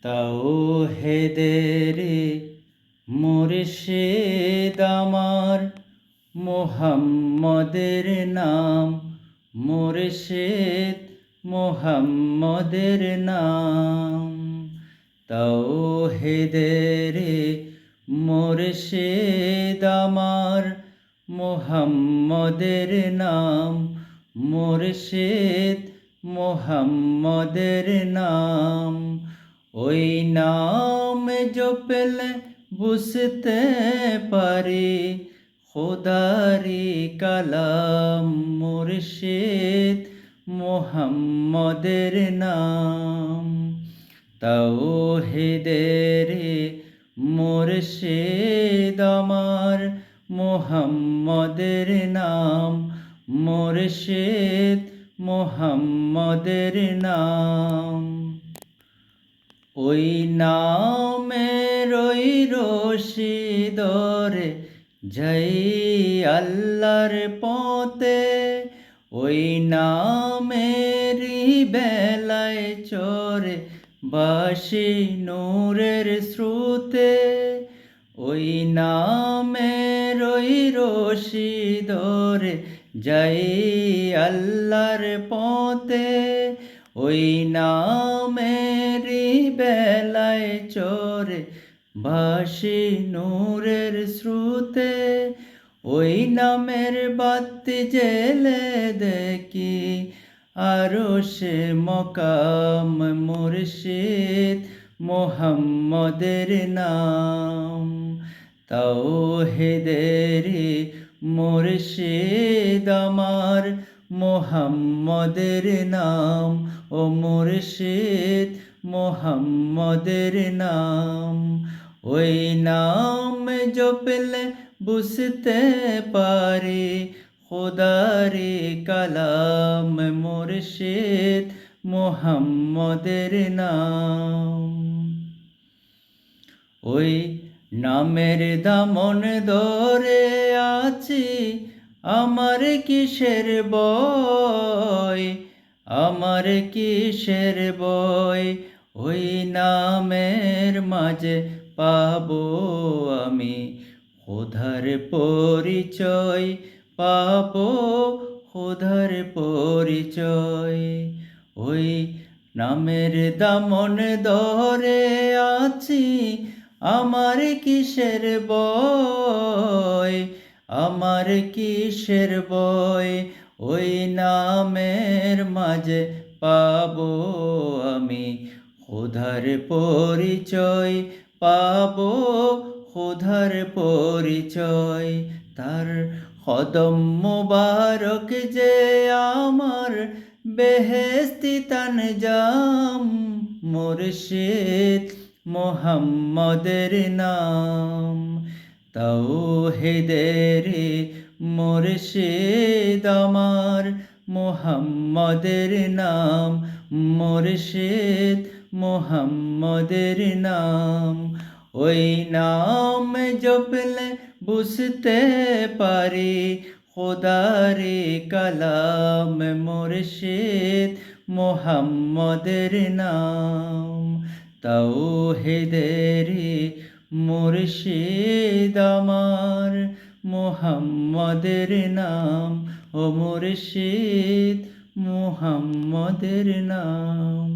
তাওহীদের মুর্শিদ আমার, মুহাম্মদের নাম মুর্শিদ, মুহাম্মদের নাম। তাওহীদের মুর্শিদ আমার, মুহাম্মদের নাম মুর্শিদ, মুহাম্মদের নাম। ওই নাম জপলে বুঝতে পারি খোদারি কালাম, মুর্শিদ মুহাম্মদের নাম। তাওহীদের মুর্শিদ আমার, মুহাম্মদের নাম মুর্শিদ, মুহাম্মদের নাম। ওই নামের ওই রশি ধরে যাই আল্লাহর পথে, ওই নামেরই বেলায় চরে বাসি নূরের স্রোতে। ওই নামের ওই রশি ধরে যাই আল্লাহর পথে, ওই নামেরই বেলায় চরে ভাসি নূরের স্রোতে। ওই নামের বাতি জেলে দেখি আরশে মকাম, মুর্শিদ মুহাম্মদের নাম। তাওহীদের মুর্শিদ আমার, মুহাম্মদের নাম ও মুর্শিদ মুহাম্মদের নাম। ওই নাম জপলে বুঝতে পারি খোদারি কালাম, মুর্শিদ মুহাম্মদের নাম। ওই নামের দামন ধরে আছি আমার কিসের ভয়, আমার কিসের ভয়। ওই নামের মাঝে পাবো আমি খোদার পরিচয়, পাবো খোদার পরিচয়। ওই নামের দামন ধরে আছি আমার কিসের ভয়, আমার কিসের ভয়। ওই নামের মাঝে পাবো আমি খোদার পরিচয়, পাবো খোদার পরিচয়। তার কদম মুবারক যে আমার বেহেশতি তানজাম, মুর্শিদ মুহাম্মদের নাম। তাওহীদের মুর্শিদ আমার, মুহাম্মদের নাম মুর্শিদ মুহাম্মদের নাম। ওই নাম জপলে বুঝতে পারি খোদারি কালাম, মুর্শিদ মুহাম্মদের নাম। তাওহীদের মুর্শিদ আমার, মুহাম্মদের নাম ও মুর্শিদ মুহাম্মদের নাম।